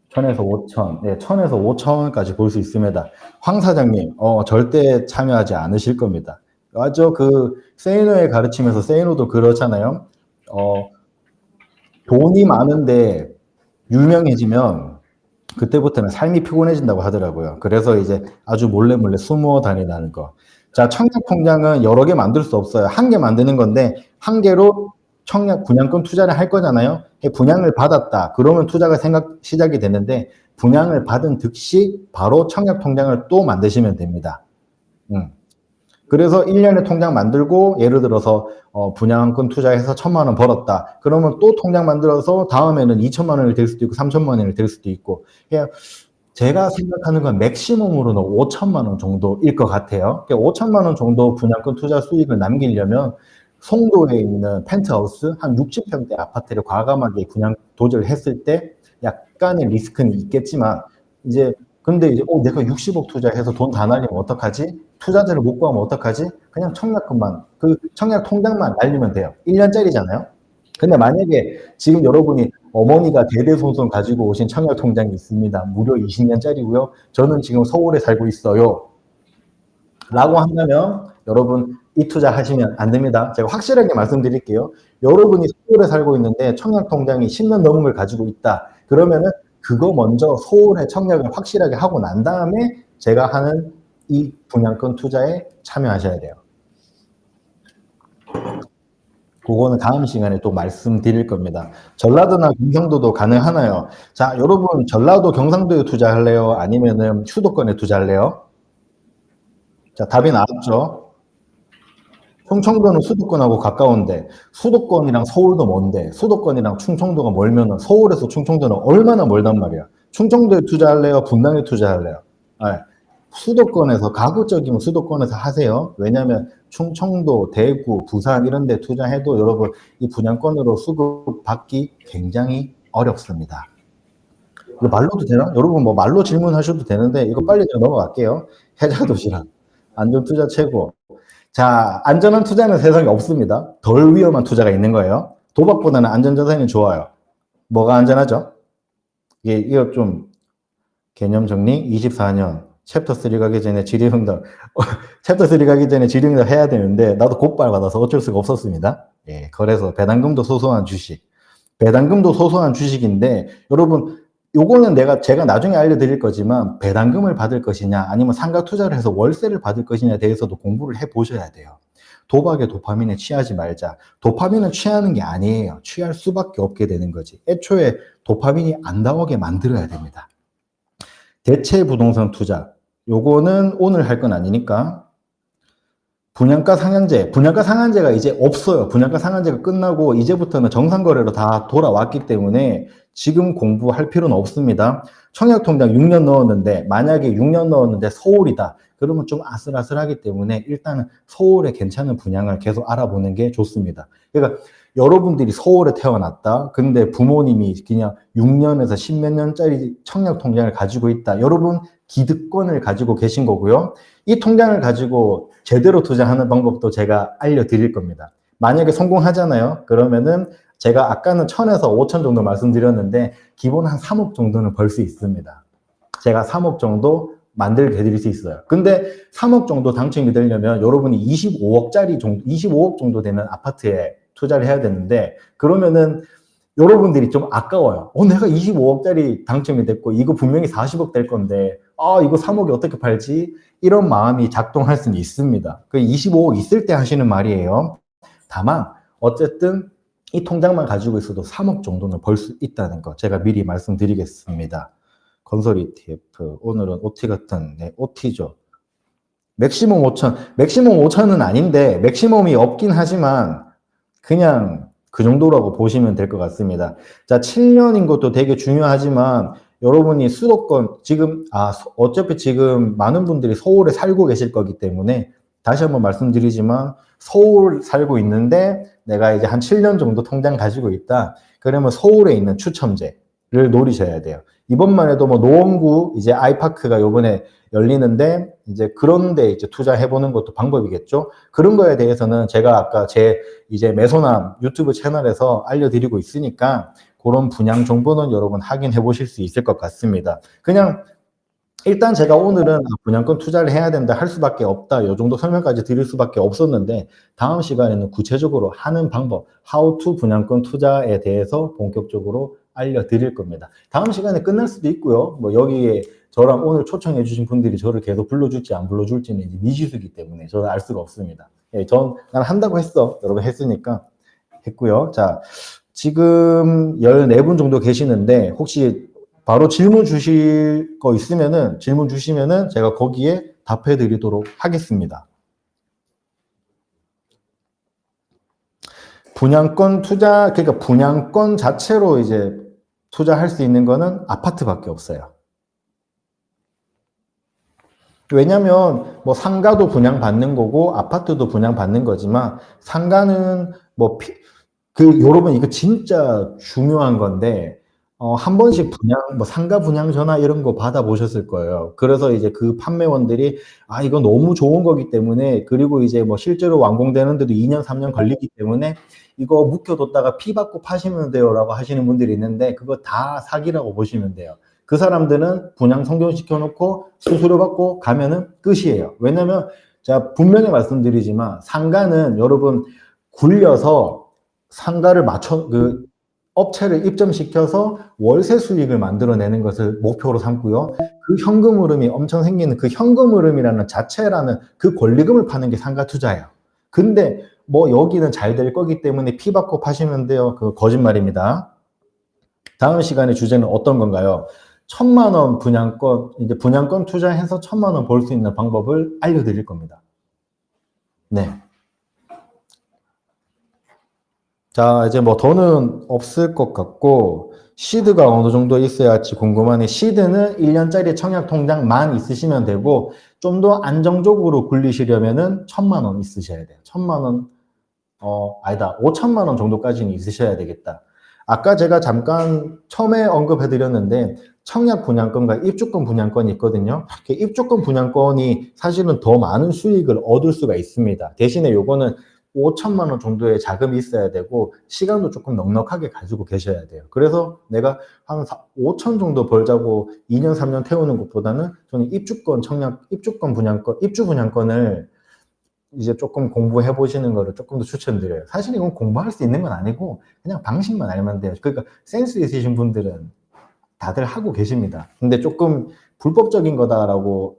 Speaker 1: 1000에서 5000, 네, 1000에서 5000까지 볼 수 있습니다. 황 사장님, 절대 참여하지 않으실 겁니다. 맞죠? 그 세이노의 가르침에서 세이노도 그렇잖아요. 돈이 많은데 유명해지면 그때부터는 삶이 피곤해진다고 하더라고요. 그래서 이제 아주 몰래 숨어 다니는 거. 자, 청약 통장은 여러 개 만들 수 없어요. 한 개 만드는 건데 한 개로 청약 분양권 투자를 할 거잖아요. 분양을 받았다. 그러면 투자가 시작이 되는데 분양을 받은 즉시 바로 청약 통장을 또 만드시면 됩니다. 그래서 1년에 통장 만들고 예를 들어서 분양권 투자해서 1000만 원 벌었다. 그러면 또 통장 만들어서 다음에는 2천만 원을 될 수도 있고 3천만 원을 될 수도 있고 그냥 제가 생각하는 건 맥시멈으로는 5천만 원 정도일 것 같아요. 5천만 원 정도 분양권 투자 수익을 남기려면 송도에 있는 펜트하우스 한 60평대 아파트를 과감하게 분양 도전을 했을 때 약간의 리스크는 있겠지만 이제 근데 이제 내가 60억 투자해서 돈 다 날리면 어떡하지? 투자자를 못 구하면 어떡하지? 그냥 청약금만 그 청약 통장만 날리면 돼요. 1년짜리잖아요. 근데 만약에 지금 여러분이 어머니가 대대손손 가지고 오신 청약 통장이 있습니다. 무려 20년짜리고요. 저는 지금 서울에 살고 있어요. 라고 한다면 여러분 이 투자 하시면 안 됩니다. 제가 확실하게 말씀드릴게요. 여러분이 서울에 살고 있는데 청약 통장이 10년 넘은 걸 가지고 있다. 그러면은 그거 먼저 서울에 청약을 확실하게 하고 난 다음에 제가 하는 이 분양권 투자에 참여하셔야 돼요. 그거는 다음 시간에 또 말씀드릴 겁니다. 전라도나 경상도도 가능하나요? 자, 여러분 전라도 경상도에 투자할래요? 아니면은 수도권에 투자할래요? 자, 답이 나왔죠? 충청도는 수도권하고 가까운데 수도권이랑 서울도 먼데 수도권이랑 충청도가 멀면은 서울에서 충청도는 얼마나 멀단 말이야. 충청도에 투자할래요? 분당에 투자할래요? 네. 수도권에서 가급적이면 수도권에서 하세요. 왜냐하면 충청도, 대구, 부산 이런 데 투자해도 여러분 이 분양권으로 수급 받기 굉장히 어렵습니다. 이거 말로도 되나? 여러분 뭐 말로 질문하셔도 되는데 이거 빨리 넘어갈게요. 해자도시락, 안전투자 최고. 자, 안전한 투자는 세상에 없습니다. 덜 위험한 투자가 있는 거예요. 도박보다는 안전자산이 좋아요. 뭐가 안전하죠? 이거 좀 개념 정리 24년 챕터 3 가기 전에 질의응답 챕터 3 가기 전에 질의응답 해야 되는데 나도 곧발 받아서 어쩔 수가 없었습니다. 예, 그래서 배당금도 소소한 주식. 배당금도 소소한 주식인데 여러분 요거는 제가 나중에 알려드릴 거지만 배당금을 받을 것이냐 아니면 상가 투자를 해서 월세를 받을 것이냐에 대해서도 공부를 해보셔야 돼요. 도박에 도파민에 취하지 말자. 도파민은 취하는 게 아니에요. 취할 수밖에 없게 되는 거지. 애초에 도파민이 안 나오게 만들어야 됩니다. 대체 부동산 투자. 요거는 오늘 할 건 아니니까 분양가 상한제가 이제 없어요. 분양가 상한제가 끝나고 이제부터는 정상거래로 다 돌아왔기 때문에 지금 공부할 필요는 없습니다. 청약통장 6년 넣었는데 만약에 6년 넣었는데 서울이다. 그러면 좀 아슬아슬하기 때문에 일단은 서울에 괜찮은 분양을 계속 알아보는 게 좋습니다. 그러니까 여러분들이 서울에 태어났다. 근데 부모님이 그냥 6년에서 10몇 년짜리 청약통장을 가지고 있다. 여러분 기득권을 가지고 계신 거고요. 이 통장을 가지고 제대로 투자하는 방법도 제가 알려드릴 겁니다. 만약에 성공하잖아요. 그러면은 제가 아까는 1000에서 5000 정도 말씀드렸는데 기본 한 3억 정도는 벌 수 있습니다. 제가 3억 정도 만들게 해드릴 수 있어요. 근데 3억 정도 당첨이 되려면 여러분이 25억 정도 되는 아파트에 투자를 해야 되는데 그러면은 여러분들이 좀 아까워요. 내가 25억짜리 당첨이 됐고 이거 분명히 40억 될 건데 이거 3억이 어떻게 팔지? 이런 마음이 작동할 수는 있습니다. 그 25억 있을 때 하시는 말이에요. 다만 어쨌든 이 통장만 가지고 있어도 3억 정도는 벌 수 있다는 거 제가 미리 말씀드리겠습니다. 건설 ETF 오늘은 OT 같은 OT죠. 맥시멈 5천, 맥시멈 5천은 아닌데 맥시멈이 없긴 하지만 그냥 그 정도라고 보시면 될 것 같습니다. 자, 7년인 것도 되게 중요하지만 여러분이 수도권 지금 어차피 지금 많은 분들이 서울에 살고 계실 거기 때문에 다시 한번 말씀드리지만 서울 살고 있는데 내가 이제 한 7년 정도 통장 가지고 있다. 그러면 서울에 있는 추첨제를 노리셔야 돼요. 이번만 해도 뭐 노원구 이제 아이파크가 요번에 열리는데 이제 그런데 이제 투자해보는 것도 방법이겠죠. 그런 거에 대해서는 제가 아까 제 이제 매소남 유튜브 채널에서 알려드리고 있으니까 그런 분양 정보는 여러분 확인해 보실 수 있을 것 같습니다. 그냥 일단 제가 오늘은 분양권 투자를 해야 된다, 할 수밖에 없다, 이 정도 설명까지 드릴 수밖에 없었는데 다음 시간에는 구체적으로 하는 방법, how to 분양권 투자에 대해서 본격적으로 알려드릴 겁니다. 다음 시간에 끝날 수도 있고요. 뭐 여기에 저랑 오늘 초청해 주신 분들이 저를 계속 불러줄지 안 불러줄지는 이제 미지수기 때문에 저는 알 수가 없습니다. 예, 난 한다고 했어. 여러분 했으니까 했고요. 자, 지금 14분 정도 계시는데 혹시 바로 질문 주실 거 있으면은 질문 주시면은 제가 거기에 답해 드리도록 하겠습니다. 분양권 투자, 그러니까 분양권 자체로 이제 투자할 수 있는 거는 아파트밖에 없어요. 왜냐면 뭐 상가도 분양받는 거고 아파트도 분양받는 거지만 상가는 뭐 여러분 이거 진짜 중요한 건데 한 번씩 뭐 상가 분양 전화 이런 거 받아보셨을 거예요. 그래서 이제 그 판매원들이 이거 너무 좋은 거기 때문에 그리고 이제 뭐 실제로 완공되는데도 2년, 3년 걸리기 때문에 이거 묵혀뒀다가 피 받고 파시면 돼요라고 하시는 분들이 있는데 그거 다 사기라고 보시면 돼요. 그 사람들은 분양 성공시켜 놓고 수수료 받고 가면은 끝이에요. 왜냐면 제가 분명히 말씀드리지만 상가는 여러분 굴려서 상가를 업체를 입점시켜서 월세 수익을 만들어내는 것을 목표로 삼고요. 그 현금 흐름이 엄청 생기는 그 현금 흐름이라는 자체라는 그 권리금을 파는 게 상가 투자예요. 근데 뭐 여기는 잘 될 거기 때문에 피 받고 파시면 돼요. 그거 거짓말입니다. 다음 시간의 주제는 어떤 건가요? 1,000만 원 분양권, 이제 분양권 투자해서 1,000만 원 벌 수 있는 방법을 알려드릴 겁니다. 네. 자, 이제 뭐 더는 없을 것 같고 시드가 어느 정도 있어야 할지 궁금하네. 시드는 1년짜리 청약 통장만 있으시면 되고 좀 더 안정적으로 굴리시려면은 1,000만 원 있으셔야 돼요. 1,000만 원, 아니다. 5천만 원 정도까지는 있으셔야 되겠다. 아까 제가 잠깐 처음에 언급해드렸는데 청약 분양권과 입주권 분양권이 있거든요. 입주권 분양권이 사실은 더 많은 수익을 얻을 수가 있습니다. 대신에 요거는 5천만 원 정도의 자금이 있어야 되고 시간도 조금 넉넉하게 가지고 계셔야 돼요. 그래서 내가 한 5천 정도 벌자고 2년, 3년 태우는 것보다는 저는 입주권 분양권, 입주 분양권을 이제 조금 공부해 보시는 거를 조금 더 추천드려요. 사실 이건 공부할 수 있는 건 아니고 그냥 방식만 알면 돼요. 그러니까 센스 있으신 분들은 다들 하고 계십니다. 근데 조금 불법적인 거다라고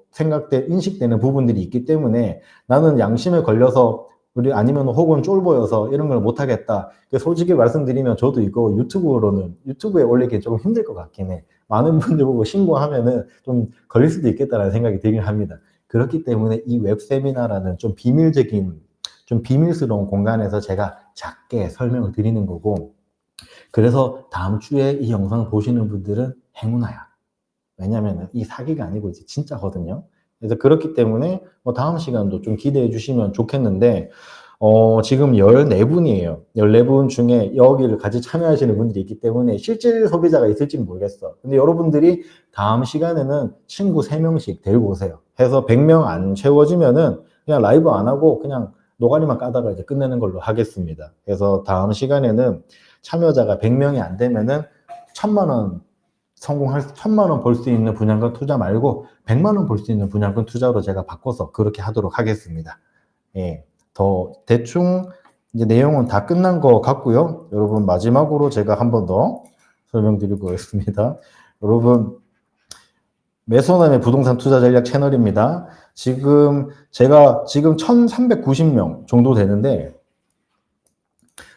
Speaker 1: 인식되는 부분들이 있기 때문에 나는 양심에 걸려서 아니면 혹은 쫄보여서 이런 걸 못하겠다. 솔직히 말씀드리면 저도 이거 유튜브에 올리기 조금 힘들 것 같긴 해. 많은 분들 보고 신고하면은 좀 걸릴 수도 있겠다라는 생각이 들긴 합니다. 그렇기 때문에 이 웹세미나라는 좀 비밀스러운 공간에서 제가 작게 설명을 드리는 거고, 그래서 다음 주에 이 영상을 보시는 분들은 행운아야. 왜냐면 이 사기가 아니고 이제 진짜거든요. 그래서 그렇기 때문에 다음 시간도 좀 기대해 주시면 좋겠는데, 지금 14분이에요. 14분 중에 여기를 같이 참여하시는 분들이 있기 때문에 실질 소비자가 있을지는 모르겠어. 근데 여러분들이 다음 시간에는 친구 3명씩 데리고 오세요. 해서 100명 안 채워지면은 그냥 라이브 안 하고 그냥 노가리만 까다가 이제 끝내는 걸로 하겠습니다. 그래서 다음 시간에는 참여자가 100명이 안 되면은 1,000만 원 1,000만 원 벌 수 있는 분양권 투자 말고 100만 원 벌 수 있는 분양권 투자로 제가 바꿔서 그렇게 하도록 하겠습니다. 예. 더 대충 이제 내용은 다 끝난 것 같고요. 여러분 마지막으로 제가 한 번 더 설명드리고 있습니다. 여러분 매소남의 부동산 투자 전략 채널입니다. 제가 지금 1,390명 정도 되는데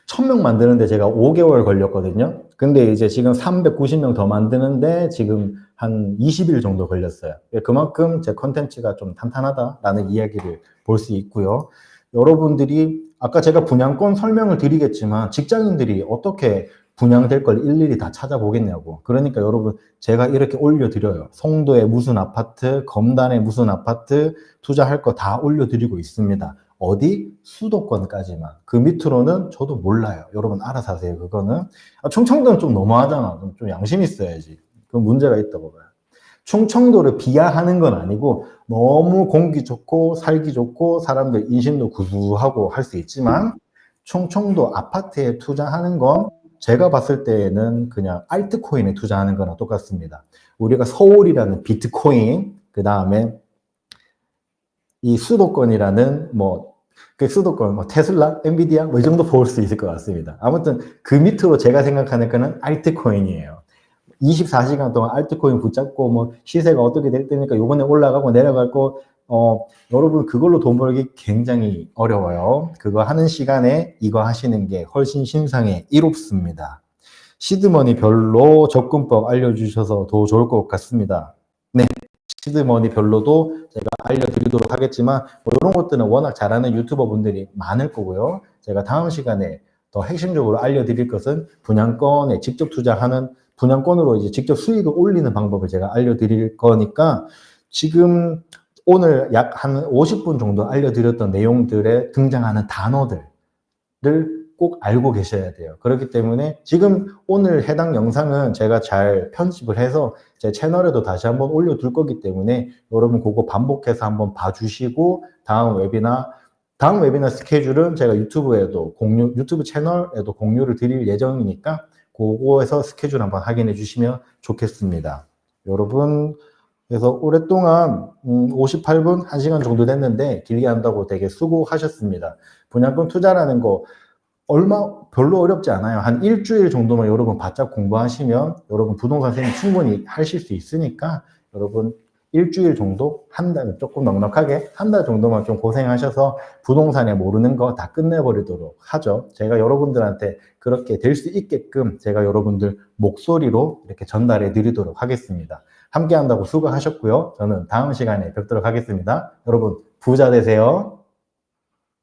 Speaker 1: 1,000명 만드는데 제가 5개월 걸렸거든요. 근데 이제 지금 390명 더 만드는데 지금 한 20일 정도 걸렸어요. 그만큼 제 컨텐츠가 좀 탄탄하다라는 이야기를 볼 수 있고요. 여러분들이 아까 제가 분양권 설명을 드리겠지만 직장인들이 어떻게 분양될 걸 일일이 다 찾아보겠냐고. 그러니까 여러분 제가 이렇게 올려드려요. 송도에 무슨 아파트, 검단에 무슨 아파트 투자할 거 다 올려드리고 있습니다. 어디? 수도권까지만. 그 밑으로는 저도 몰라요. 여러분 알아서 하세요. 그거는. 충청도는 좀 너무하잖아. 좀 양심 있어야지. 그건 문제가 있다고 봐요. 충청도를 비하하는 건 아니고 너무 공기 좋고 살기 좋고 사람들 인심도 구수하고 할 수 있지만 충청도 아파트에 투자하는 건 제가 봤을 때에는 그냥 알트코인에 투자하는 거랑 똑같습니다. 우리가 서울이라는 비트코인, 그 다음에 이 수도권이라는 그 수도권, 테슬라, 엔비디아 이 정도 볼 수 있을 것 같습니다. 아무튼 그 밑으로 제가 생각하는 거는 알트코인이에요. 24시간 동안 알트코인 붙잡고 시세가 어떻게 될 때니까 요번에 올라가고 내려갈 거 여러분 그걸로 돈 벌기 굉장히 어려워요. 그거 하는 시간에 이거 하시는 게 훨씬 신상에 이롭습니다. 시드머니 별로 접근법 알려주셔서 더 좋을 것 같습니다. 네, 시드머니 별로도 제가 알려드리도록 하겠지만 이런 것들은 워낙 잘하는 유튜버 분들이 많을 거고요. 제가 다음 시간에 더 핵심적으로 알려드릴 것은 분양권에 직접 투자하는 분양권으로 이제 직접 수익을 올리는 방법을 제가 알려드릴 거니까 지금 오늘 약 한 50분 정도 알려드렸던 내용들에 등장하는 단어들을 꼭 알고 계셔야 돼요. 그렇기 때문에 지금 오늘 해당 영상은 제가 잘 편집을 해서 제 채널에도 다시 한번 올려둘 거기 때문에 여러분 그거 반복해서 한번 봐주시고 다음 웨비나 스케줄은 제가 유튜브 채널에도 공유를 드릴 예정이니까 그거에서 스케줄 한번 확인해 주시면 좋겠습니다. 여러분, 그래서 오랫동안 58분, 1시간 정도 됐는데 길게 한다고 되게 수고하셨습니다. 분양권 투자라는 거 별로 어렵지 않아요. 한 일주일 정도만 여러분 바짝 공부하시면 여러분 부동산 쌤이 충분히 하실 수 있으니까 여러분 일주일 정도, 한 달, 조금 넉넉하게 한 달 정도만 좀 고생하셔서 부동산에 모르는 거 다 끝내버리도록 하죠. 제가 여러분들한테 그렇게 될 수 있게끔 제가 여러분들 목소리로 이렇게 전달해 드리도록 하겠습니다. 함께 한다고 수고하셨고요. 저는 다음 시간에 뵙도록 하겠습니다. 여러분 부자 되세요.